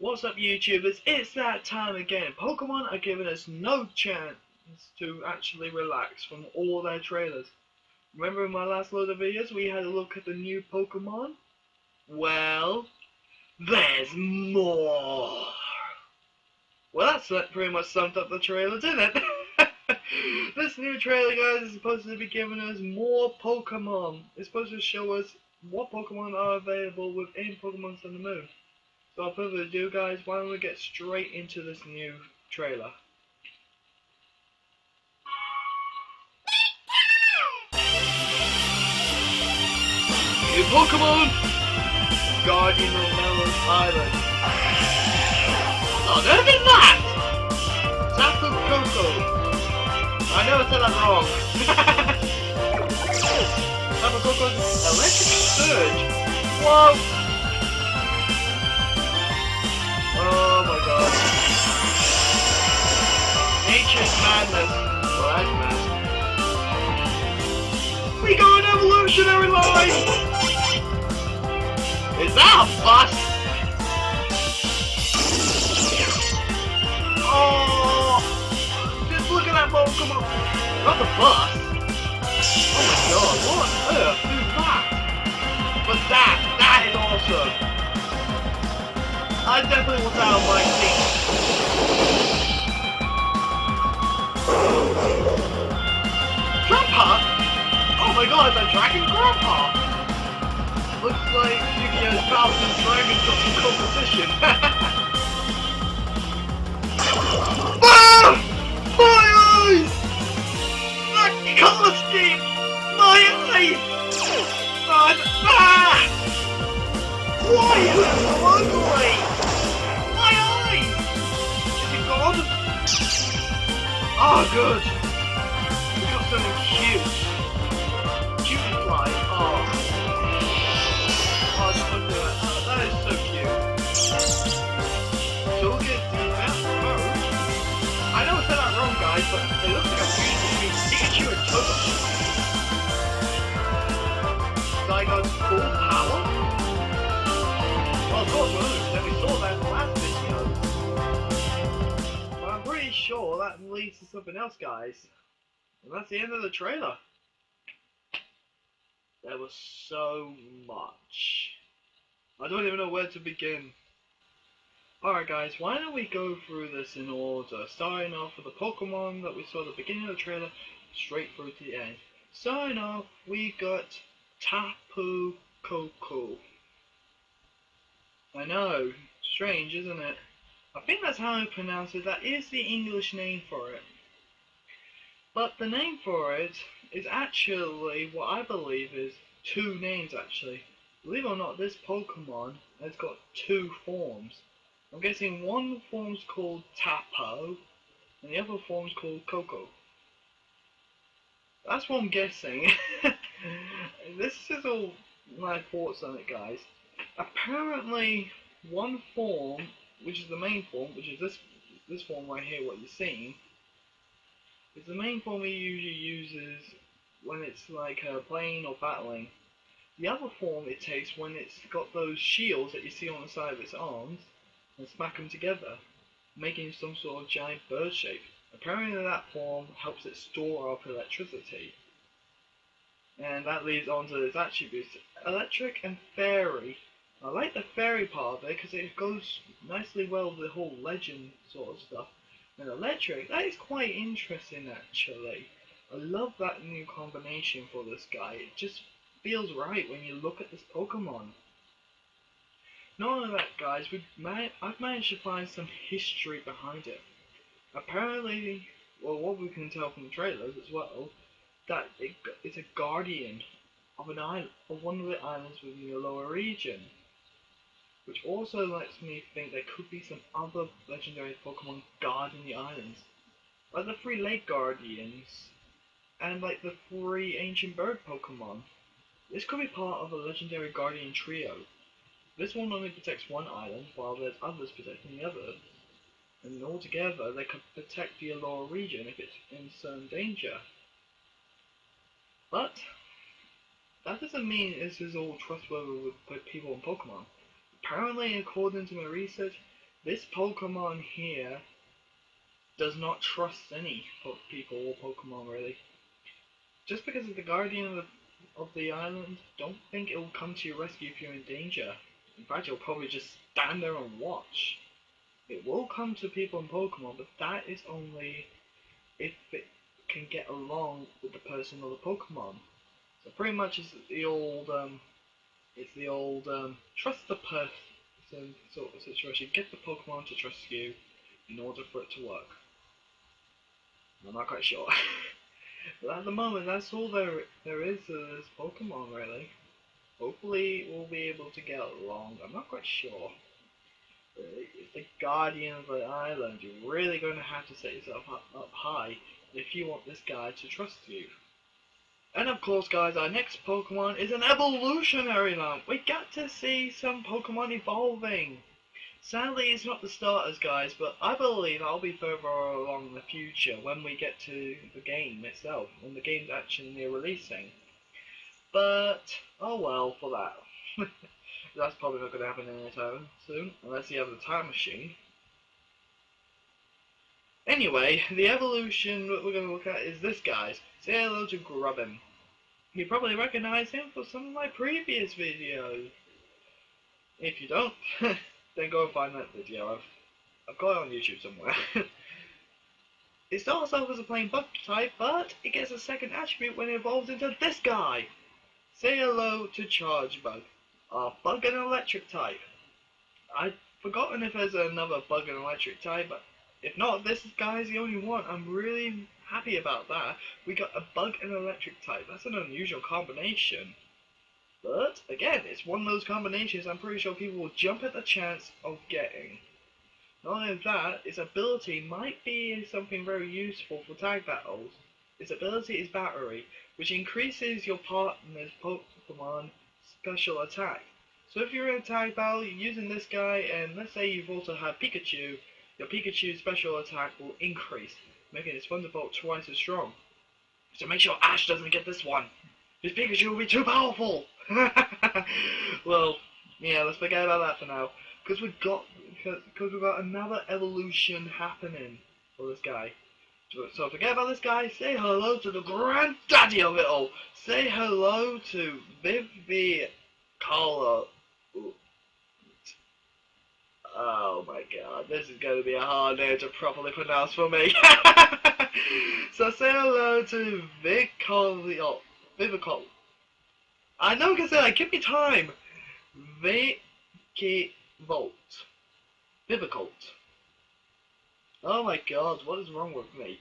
What's up, YouTubers? It's that time again. Pokemon are giving us no chance to actually relax from all their trailers. Remember in my last load of videos we had a look at the new Pokemon? Well, there's more. Well, that pretty much summed up the trailer, didn't it? This new trailer, guys, is supposed to be giving us more Pokemon. It's supposed to show us what Pokemon are available within Pokemon Sun and Moon. So without further ado, guys, why don't we get straight into this new trailer. New Pokemon! Guardian of Melon Island. Oh, there's been that! Tapu Koko. I know I said that wrong. Tapu Koko's Electric Surge. Whoa! Oh my god. Nature's madness. Well, that's mad. We got an evolutionary line! Is that a bus? Oh! Just look at that Pokemon! Not the bus! Oh my god, what on earth? Who's that? But that is awesome! I definitely want that on my team. Grandpa? Oh my god, it's a dragon grandpa! Looks like Yu-Gi-Oh's Falcon Dragon got some competition. Ah! My eyes! That colour scheme! My eyes! Why is it so ugly? My eyes! Is it gone? Oh, good. We got something cute. Cutie fly. Oh. Oh, just look at that. Oh, that is so cute. So we'll get the mode. I know I said that wrong, guys, but it looks like a fusion between Pikachu and Togepi. Zygote's full power? Well, of course, we saw that in the last video. But I'm pretty sure that leads to something else, guys. And that's the end of the trailer. There was so much. I don't even know where to begin. Alright guys, why don't we go through this in order, starting off with the Pokemon that we saw at the beginning of the trailer, straight through to the end. Starting off, we got Tapu Koko. I know, strange isn't it? I think that's how I pronounce it, that is the English name for it. But the name for it is actually what I believe is two names actually. Believe it or not, this Pokemon has got two forms. I'm guessing one form's called Tapu and the other form's called Koko. That's what I'm guessing. This is all my thoughts on it, guys. Apparently, one form, which is the main form, which is this form right here, what you're seeing, is the main form he usually uses when it's like playing or battling. The other form it takes when it's got those shields that you see on the side of its arms, and smack them together, making some sort of giant bird shape. Apparently that form helps it store up electricity. And that leads on to its attributes, electric and fairy. I like the fairy part of it because it goes nicely well with the whole legend sort of stuff. And electric, that is quite interesting actually. I love that new combination for this guy. It just feels right when you look at this Pokemon. Not only that, guys, I've managed to find some history behind it. Apparently, well, what we can tell from the trailers as well, that it's a guardian of an island, of one of the islands within the lower region. Which also lets me think there could be some other legendary Pokemon guarding the islands. Like the 3 Lake Guardians, and like the 3 Ancient Bird Pokemon. This could be part of a legendary guardian trio. This one only protects one island, while there's others protecting the other. And altogether, they could protect the lower region if it's in certain danger. But that doesn't mean this is all trustworthy with people in Pokemon. Apparently, according to my research, this Pokemon here does not trust any people or Pokemon really. Just because it's the guardian of the island, don't think it will come to your rescue if you're in danger. In fact, it'll probably just stand there and watch. It will come to people and Pokemon, but that is only if it can get along with the person or the Pokemon. So pretty much it's the old trust the person sort of situation. Get the Pokemon to trust you in order for it to work. I'm not quite sure. But at the moment, that's all there is to this Pokemon, really. Hopefully, we'll be able to get along. I'm not quite sure. It's the guardian of the island. You're really going to have to set yourself up high if you want this guy to trust you. And of course, guys, our next Pokemon is an evolutionary line. We got to see some Pokemon evolving. Sadly, it's not the starters, guys, but I believe I'll be further along in the future when we get to the game itself, when the game's actually near releasing. But, oh well for that. That's probably not going to happen anytime soon, unless you have the time machine. Anyway, the evolution that we're going to look at is this, guys. Say hello to Grubbin. You probably recognize him for some of my previous videos. If you don't, then go and find that video. I've got it on YouTube somewhere. It starts off as a plain bug type, but it gets a second attribute when it evolves into this guy. Say hello to Charge Bug, a bug and electric type. I've forgotten if there's another bug and electric type, but if not, this guy's the only one. I'm really happy about that. We got a bug and electric type. That's an unusual combination. But, again, it's one of those combinations I'm pretty sure people will jump at the chance of getting. Not only that, its ability might be something very useful for tag battles. Its ability is Battery, which increases your partner's Pokemon special attack. So if you're in a tag battle, you're using this guy, and let's say you've also had Pikachu, your Pikachu's special attack will increase, making its Thunderbolt twice as strong. So make sure Ash doesn't get this one. His Pikachu will be too powerful! Well, yeah, let's forget about that for now. Because we've got another evolution happening for this guy. So forget about this guy. Say hello to the granddaddy of it all. Say hello to Vivicolo. Oh my god, this is going to be a hard name to properly pronounce for me. So say hello to Vivicolo. I know I can say that, give me time. Vivicolt. Oh my god, what is wrong with me?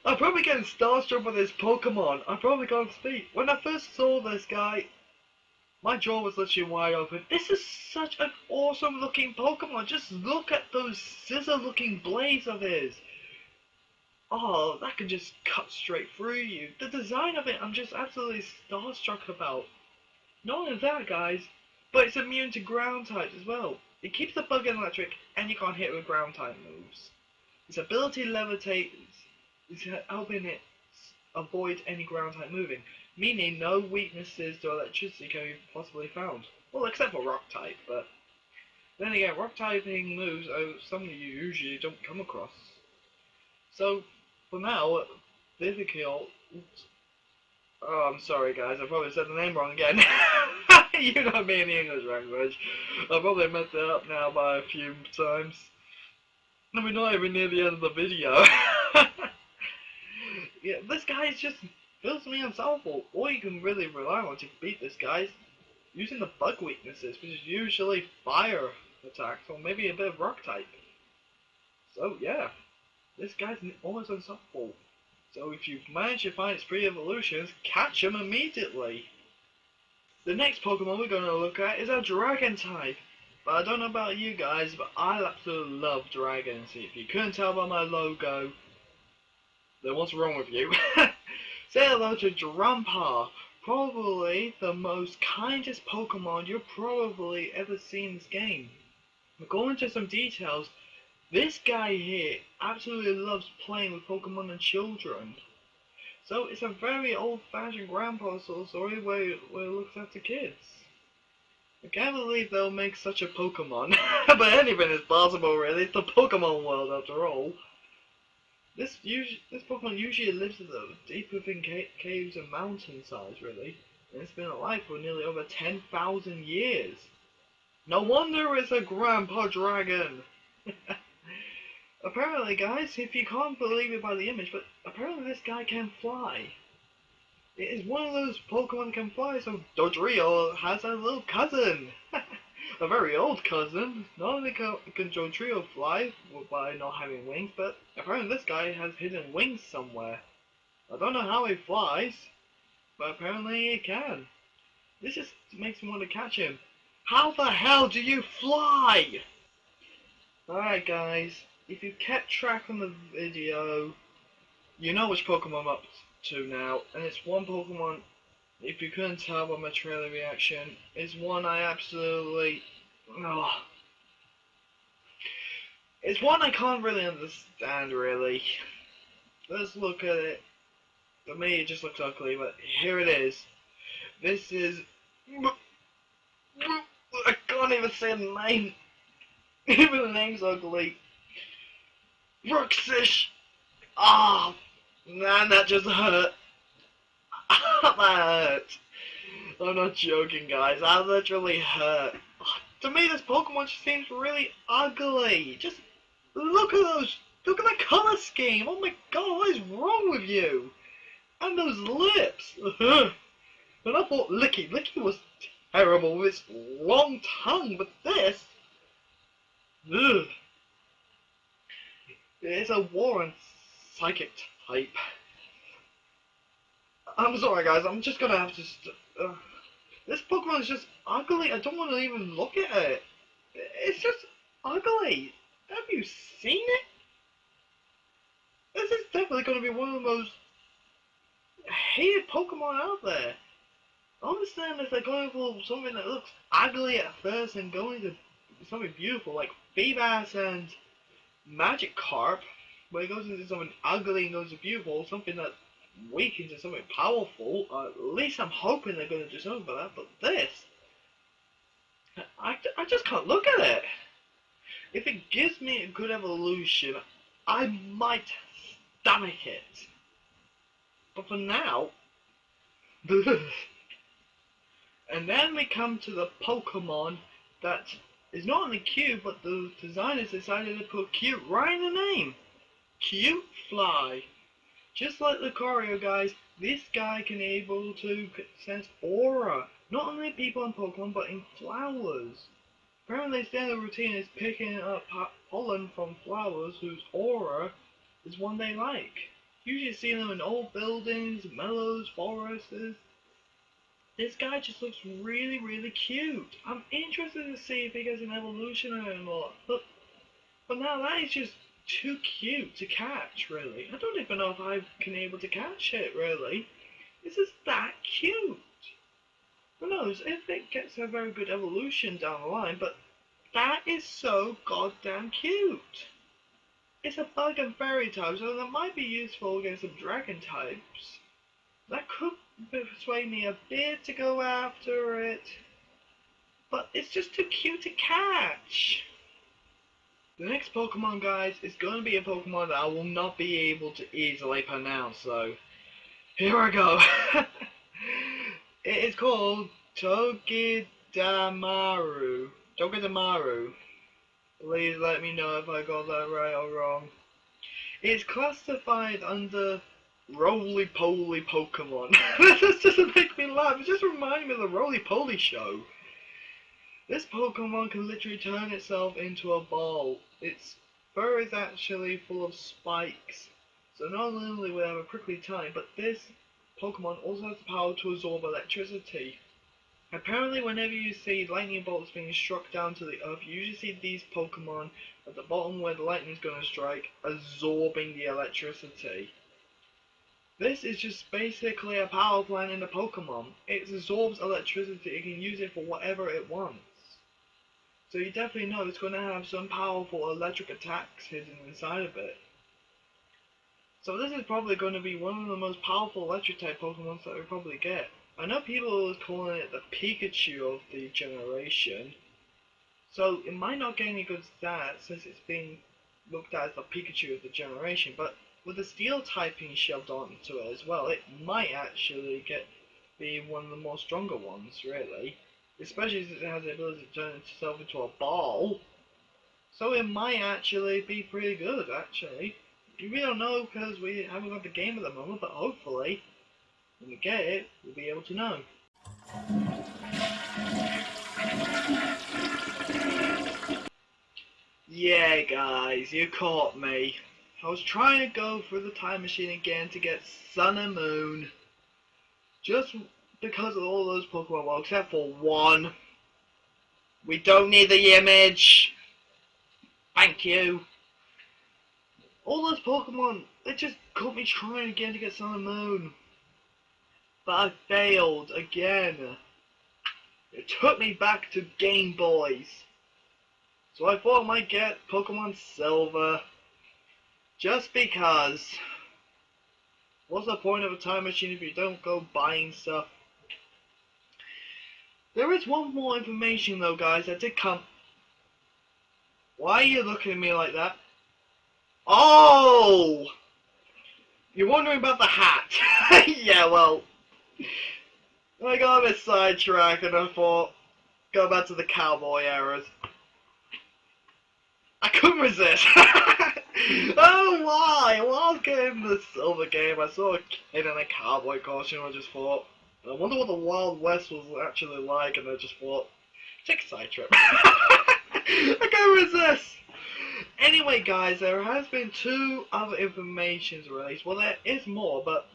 I'm probably getting starstruck with this Pokemon. I probably can't speak. When I first saw this guy, my jaw was literally wide open. This is such an awesome looking Pokemon. Just look at those scissor looking blades of his. Oh, that can just cut straight through you. The design of it, I'm just absolutely starstruck about. Not only that, guys, but it's immune to ground types as well. It keeps the bug and electric, and you can't hit it with ground type moves. Its ability levitates is helping it avoid any ground type moving, meaning no weaknesses to electricity can be possibly found. Well, except for rock type, but then again, rock typing moves are something you usually don't come across. So, for now, Vivicolt. Oh, I'm sorry guys, I probably said the name wrong again. You know me in the English language. I probably messed it up now by a few times. And we're not even near the end of the video. Yeah, this guy just feels me unsolvable. All you can really rely on to beat this guy is using the bug weaknesses, which is usually fire attacks or maybe a bit of rock type. So yeah, this guy's almost unstoppable. So if you've managed to find its pre-evolutions, catch them immediately. The next Pokemon we're going to look at is a Dragon type. But I don't know about you guys, but I absolutely love dragons. If you couldn't tell by my logo, then what's wrong with you? Say hello to Drumpa, probably the most kindest Pokemon you've probably ever seen in this game. According to some details, this guy here absolutely loves playing with Pokemon and children. So it's a very old-fashioned grandpa sort of story where it looks after kids. I can't believe they'll make such a Pokemon. But anything is possible, really. It's the Pokemon world, after all. This Pokemon usually lives deep within caves and mountainsides, really. And it's been alive for nearly over 10,000 years. No wonder it's a Grandpa Dragon! Apparently, guys, if you can't believe it by the image, but apparently this guy can fly. It is one of those Pokemon that can fly, so Dodrio has a little cousin. A very old cousin. Not only can Dodrio fly by not having wings, but apparently this guy has hidden wings somewhere. I don't know how he flies, but apparently he can. This just makes me want to catch him. How the hell do you fly? Alright guys, if you kept track on the video, you know which Pokemon I'm up to now, and it's one Pokemon, if you couldn't tell by my trailer reaction, it's one I absolutely... Oh, it's one I can't really understand, really. Let's look at it. To me, it just looks ugly, but here it is. This is... I can't even say the name. Even the name's ugly. Bruxish! Ah! Oh, man, that just hurt. That hurt. I'm not joking, guys. That literally hurt. To me, this Pokemon just seems really ugly. Just look at those. Look at the color scheme. Oh my god, what is wrong with you? And those lips. And I thought Licky was terrible with its long tongue, but this. Ugh. It's a Warren psychic type. I'm sorry, guys. I'm just gonna have to. This Pokemon is just ugly. I don't want to even look at it. It's just ugly. Have you seen it? This is definitely going to be one of the most hated Pokemon out there. I understand if they're going for something that looks ugly at first and going to something beautiful like Feebas and Magikarp, but it goes into something ugly and goes to beautiful, something that weak into something powerful. At least I'm hoping they're going to do something for that, but this, I just can't look at it. If it gives me a good evolution, I might stomach it. But for now, and then we come to the Pokemon that is not only cute, but the designers decided to put cute right in the name. Cute Fly. Just like Lucario, guys, this guy can able to sense aura, not only in people and Pokemon, but in flowers. Apparently, their standard routine is picking up pollen from flowers whose aura is one they like. Usually see them in old buildings, meadows, forests. This guy just looks really, really cute. I'm interested to see if he gets an evolution or not. But now that is just too cute to catch, really. I don't even know if I can able to catch it, really. This is that cute. Who knows if it gets a very good evolution down the line, but that is so goddamn cute. It's a bug and fairy type, so that might be useful against some dragon types. That could persuade me a bit to go after it, but it's just too cute to catch. The next Pokemon, guys, is going to be a Pokemon that I will not be able to easily pronounce, so here I go. It is called Togedemaru. Togedemaru. Please let me know if I got that right or wrong. It's classified under roly-poly Pokemon. This doesn't make me laugh. It just reminds me of the roly-poly show. This Pokemon can literally turn itself into a ball. Its fur is actually full of spikes. So not only will it have a prickly tongue, but this Pokemon also has the power to absorb electricity. Apparently, whenever you see lightning bolts being struck down to the earth, you usually see these Pokemon at the bottom where the lightning is going to strike, absorbing the electricity. This is just basically a power plant in the Pokemon. It absorbs electricity, it can use it for whatever it wants. So you definitely know it's going to have some powerful electric attacks hidden inside of it. So this is probably going to be one of the most powerful electric type Pokemon that we probably get. I know people are calling it the Pikachu of the generation, so it might not get any good stats since it's being looked at as the Pikachu of the generation, but with the steel typing shoved onto it as well, it might actually be one of the more stronger ones, really. Especially since it has the ability to turn itself into a ball. So it might actually be pretty good, actually. We don't know because we haven't got the game at the moment, but hopefully, when we get it, we'll be able to know. Yeah, guys, you caught me. I was trying to go through the time machine again to get Sun and Moon. Just because of all those Pokemon, well, except for one. We don't need the image. Thank you. All those Pokemon, they just caught me trying again to get Sun and Moon. But I failed again. It took me back to Game Boys. So I thought I might get Pokemon Silver. Just because. What's the point of a time machine if you don't go buying stuff? There is one more information though, guys, that did come. Why are you looking at me like that? Oh! You're wondering about the hat. Yeah, well, I got a bit sidetracked and I thought, go back to the cowboy eras. I couldn't resist. Oh, why? While I was getting the silver game, I saw a kid in a cowboy costume and I just thought, I wonder what the Wild West was actually like, and I just thought, take a side trip. I couldn't resist. Anyway, guys, there has been two other informations released. Well, there is more, but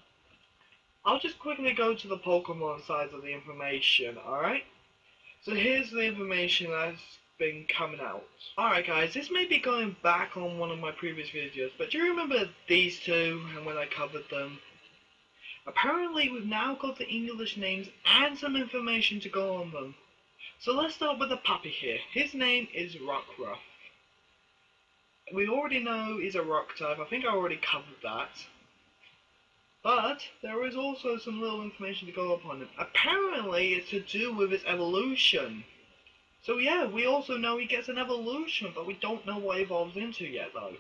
I'll just quickly go to the Pokemon side of the information, alright? So here's the information that's been coming out. Alright guys, this may be going back on one of my previous videos, but do you remember these two and when I covered them? Apparently we've now got the English names and some information to go on them. So let's start with the puppy here. His name is Rockruff. We already know he's a rock type, I think I already covered that. But there is also some little information to go upon him. Apparently it's to do with his evolution. So yeah, we also know he gets an evolution, but we don't know what it evolves into yet though.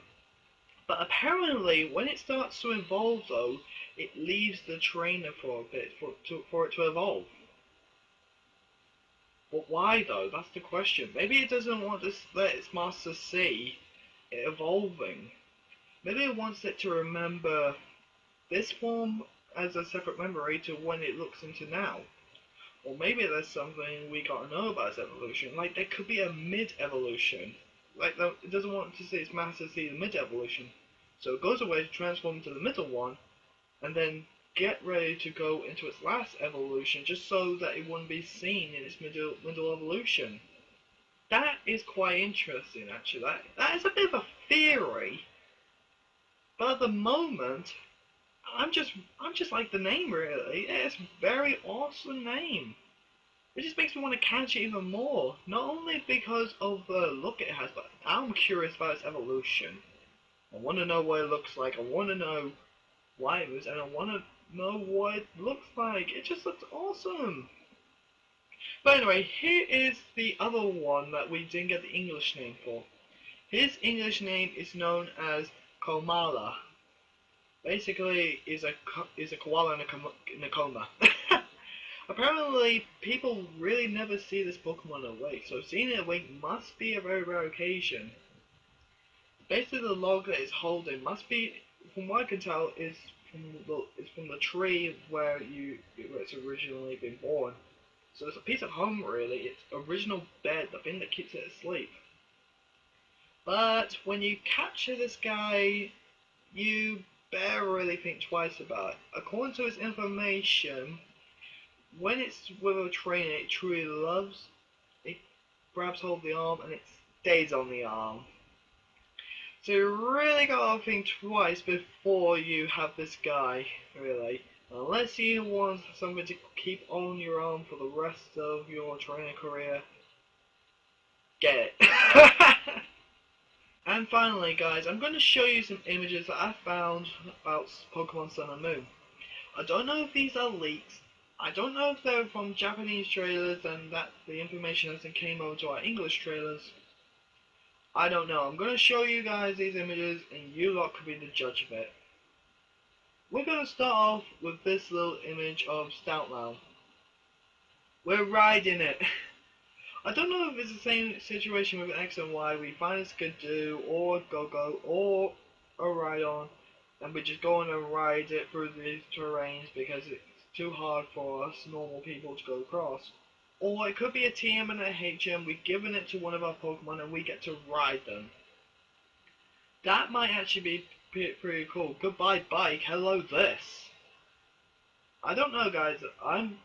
But apparently when it starts to evolve though, it leaves the trainer for a bit for it to evolve. But why though? That's the question. Maybe it doesn't want to let its master see it evolving. Maybe it wants it to remember this form as a separate memory to when it looks into now. Or maybe there's something we gotta know about its evolution. Like there could be a mid-evolution. Like it doesn't want to see its master see the mid-evolution. So it goes away to transform into the middle one, and then get ready to go into its last evolution just so that it wouldn't be seen in its middle evolution. That is quite interesting actually. That is a bit of a theory. But at the moment, I'm just like the name really. It's a very awesome name. It just makes me want to catch it even more. Not only because of the look it has, but I'm curious about its evolution. I want to know what it looks like. I want to know why it was, and I want to know what it looks like. It just looks awesome. But anyway, here is the other one that we didn't get the English name for. His English name is known as Komala. Basically, is a koala in a coma. Apparently, people really never see this Pokemon awake, so seeing it awake must be a very rare occasion. Basically, the log that it's holding must be, from what I can tell, is from the tree where it's originally been born. So it's a piece of home, really. It's original bed, the thing that keeps it asleep. But when you capture this guy, you better really think twice about it. According to his information, when it's with a trainer, it truly loves. It grabs hold of the arm and it stays on the arm. So you really gotta think twice before you have this guy, really. Unless you want something to keep on your arm for the rest of your trainer career, get it. And finally, guys, I'm going to show you some images that I found about Pokemon Sun and Moon. I don't know if these are leaks, I don't know if they're from Japanese trailers and that the information hasn't came over to our English trailers. I don't know. I'm going to show you guys these images and you lot could be the judge of it. We're going to start off with this little image of Stoutland. We're riding it. I don't know if it's the same situation with X and Y. We find a Skidoo or a Go-Go or a Ride-On and we just go on and ride it through these terrains because it's too hard for us normal people to go across. Or it could be a TM and a HM, we've given it to one of our Pokemon and we get to ride them. That might actually be pretty cool. Goodbye bike, hello this. I don't know guys, I'm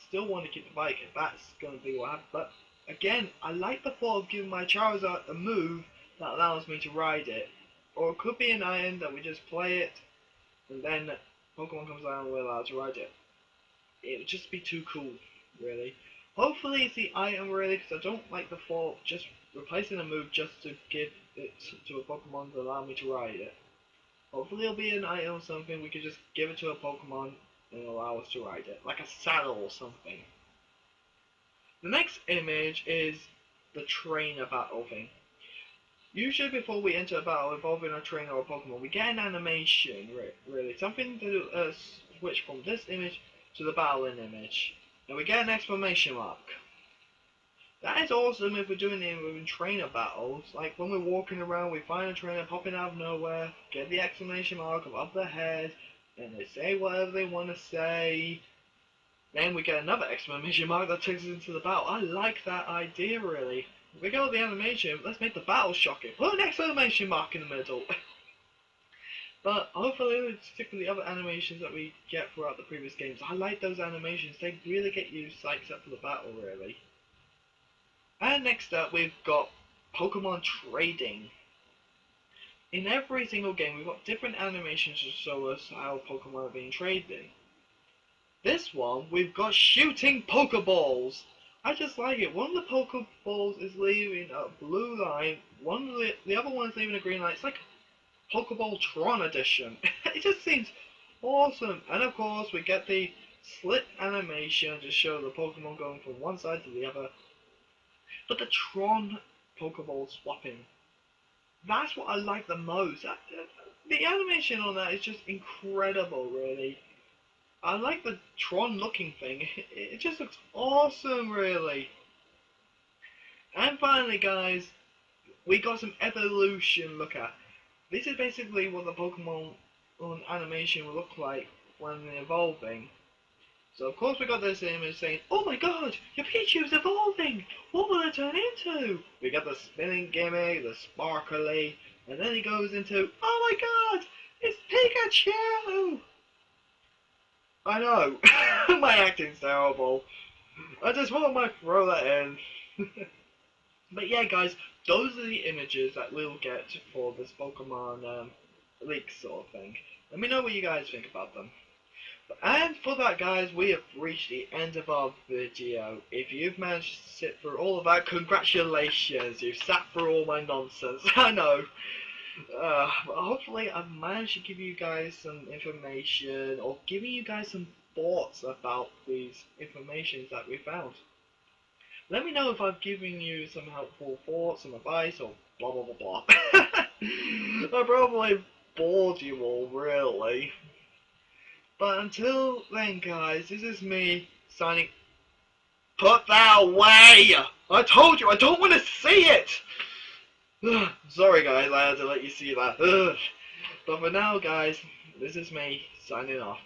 still want to keep the bike if that's going to be what happens, but again, I like the thought of giving my Charizard a move that allows me to ride it. Or it could be an iron that we just play it and then Pokemon comes down and we're allowed to ride it. It would just be too cool, really. Hopefully it's the item really, because I don't like the thought of just replacing a move just to give it to a Pokemon to allow me to ride it. Hopefully it'll be an item or something we could just give it to a Pokemon and allow us to ride it, like a saddle or something. The next image is the trainer battle thing. Usually before we enter a battle involving a trainer or a Pokemon, we get an animation, really. Something to switch from this image to the battling image. And we get an exclamation mark. That is awesome if we're doing it in trainer battles. Like when we're walking around, we find a trainer popping out of nowhere, get the exclamation mark above their head, and they say whatever they want to say. Then we get another exclamation mark that takes us into the battle. I like that idea really. We got the animation, let's make the battle shocking. Put an exclamation mark in the middle. But hopefully we'll stick with the other animations that we get throughout the previous games. I like those animations, they really get you psyched up for the battle really. And next up we've got Pokemon trading. In every single game we've got different animations to show us how Pokemon are being traded. This one we've got shooting Pokeballs. I just like it. One of the Pokeballs is leaving a blue line, the other one's leaving a green line. It's like Pokeball Tron edition. It just seems awesome. And of course we get the slit animation to show the Pokemon going from one side to the other. But the Tron Pokeball swapping, that's what I like the most. The animation on that is just incredible really. I like the Tron looking thing. It just looks awesome really. And finally guys, we got some evolution look at. This is basically what the Pokemon on animation will look like when they're evolving. So of course we got this image saying, oh my god, your Pichu's evolving! What will it turn into? We got the spinning gimmick, the sparkly, and then he goes into, oh my god, it's Pikachu! I know, my acting's terrible. I just thought I might throw that in. But yeah guys, those are the images that we'll get for this Pokemon leak sort of thing. Let me know what you guys think about them. And for that guys, we have reached the end of our video. If you've managed to sit through all of that, congratulations, you've sat through all my nonsense. I know. But hopefully I've managed to give you guys some information, or giving you guys some thoughts about these informations that we found. Let me know if I've given you some helpful thoughts, some advice, or blah blah blah blah. I probably bored you all, really. But until then, guys, this is me signing. Put that away! I told you, I don't want to see it! Sorry, guys, I had to let you see that. But for now, guys, this is me signing off.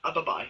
Bye-bye.